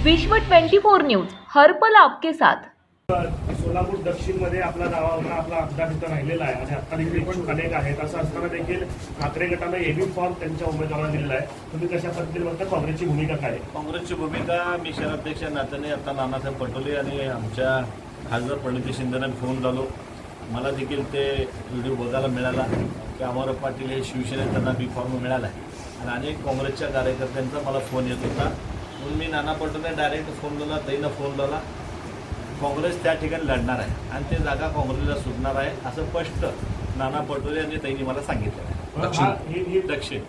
विश्व 24 न्यूज हर पल आपके साथ। सोलापूर दक्षिण मध्ये आपला दावा होता, आपला आमदार तिथं राहिलेला आहे आणि आता देखील इच्छुक अनेक आहेत। असं असताना देखील ठाकरे गटाने एबी फॉर्म त्यांच्या उमेदवारांना दिलेला आहे। तुम्ही कशा पद्धतीने बघता, काँग्रेसची भूमिका काय आहे? काँग्रेसची भूमिका, मी शहराध्यक्ष नात्याने आता नानासाहेब पटोले आणि आमच्या खासदार प्रणिती शिंदेना फोन लावलो। मला देखील ते व्हिडिओ बघायला मिळाला की अमर पाटील हे शिवसेनेत त्यांना बी फॉर्म मिळाला आहे आणि अनेक काँग्रेसच्या कार्यकर्त्यांचा मला फोन येत होता। म्हणून मी नाना पटोले डायरेक्ट फोन लावला, ताईनं फोन लावला। काँग्रेस त्या ठिकाणी लढणार आहे आणि ते जागा काँग्रेसला सुटणार आहे असं स्पष्ट नाना पटोले आणि ताईंनी मला सांगितलं आहे। दक्षिण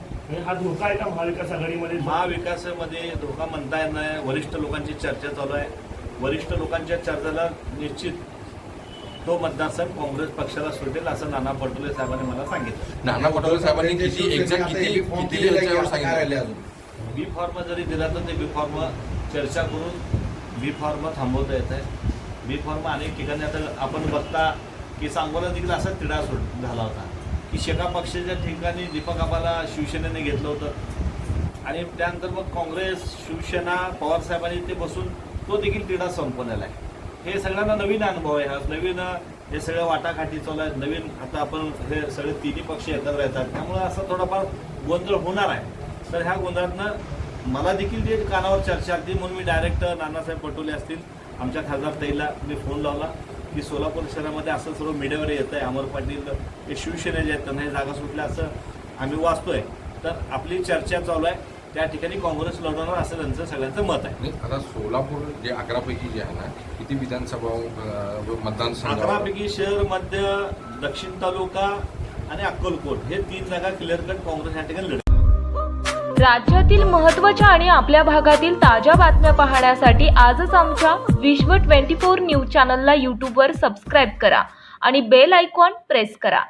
हा धोका आहे का महाविकास आघाडीमध्ये? महाविकासामध्ये धोका म्हणता येत नाही। वरिष्ठ लोकांची चर्चा चालू आहे। वरिष्ठ लोकांच्या चर्चेला निश्चित तो मतदारसंघ काँग्रेस पक्षाला सुटेल असं नाना पटोले साहेबांनी मला सांगितलं। नाना पटोले साहेबांनी किती सांगितलं? बी फॉर्म जरी दिला तर ते बी फॉर्म चर्चा करून बी फॉर्म थांबवता येत आहे। बी फॉर्म अनेक ठिकाणी आता आपण बघता की सांगोला देखील असा तिढा झाला होता की शेका पक्षाच्या ठिकाणी दीपक आबाला शिवसेनेने घेतलं होतं आणि त्यानंतर मग काँग्रेस, शिवसेना, पवार साहेबांनी ते बसून तो देखील तिढा संपवलेला आहे। हे सगळ्यांना नवीन अनुभव आहे, हा नवीन हे सगळं वाटाघाटी चालू आहे। नवीन आता आपण हे सगळे तिन्ही पक्ष एकत्र येतात, त्यामुळे असं थोडाफार गोंधळ होणार आहे। तर ह्या गोंधळातनं मला देखील ते कानावर चर्चा आली, म्हणून मी डायरेक्ट नानासाहेब पटोले असतील, आमच्या खासदार ताईला मी फोन लावला की सोलापूर शहरामध्ये असं सर्व मीडियावर येतं आहे, अमर पाटील हे शिवसेनेचे आहेत, त्यांना हे जागा सुटल्या असं आम्ही वाचतोय। तर आपली चर्चा चालू आहे, त्या ठिकाणी काँग्रेस लढवणार असं त्यांचं सगळ्यांचं मत आहे। आता सोलापूर जे 11 पैकी जे आहे ना, किती विधानसभा मतदान? 11 पैकी शहर, मध्य, दक्षिण तालुका आणि अक्कलकोट हे 3 जागा क्लिअर कट काँग्रेस या ठिकाणी लढत। राज्यातील महत्त्वाच्या आणि आपल्या भागातील ताज्या बातम्या पाहण्यासाठी आजच आमच्या विश्व 24 न्यूज चॅनलला यूट्यूबवर सबस्क्राईब करा आणि बेल आयकॉन प्रेस करा।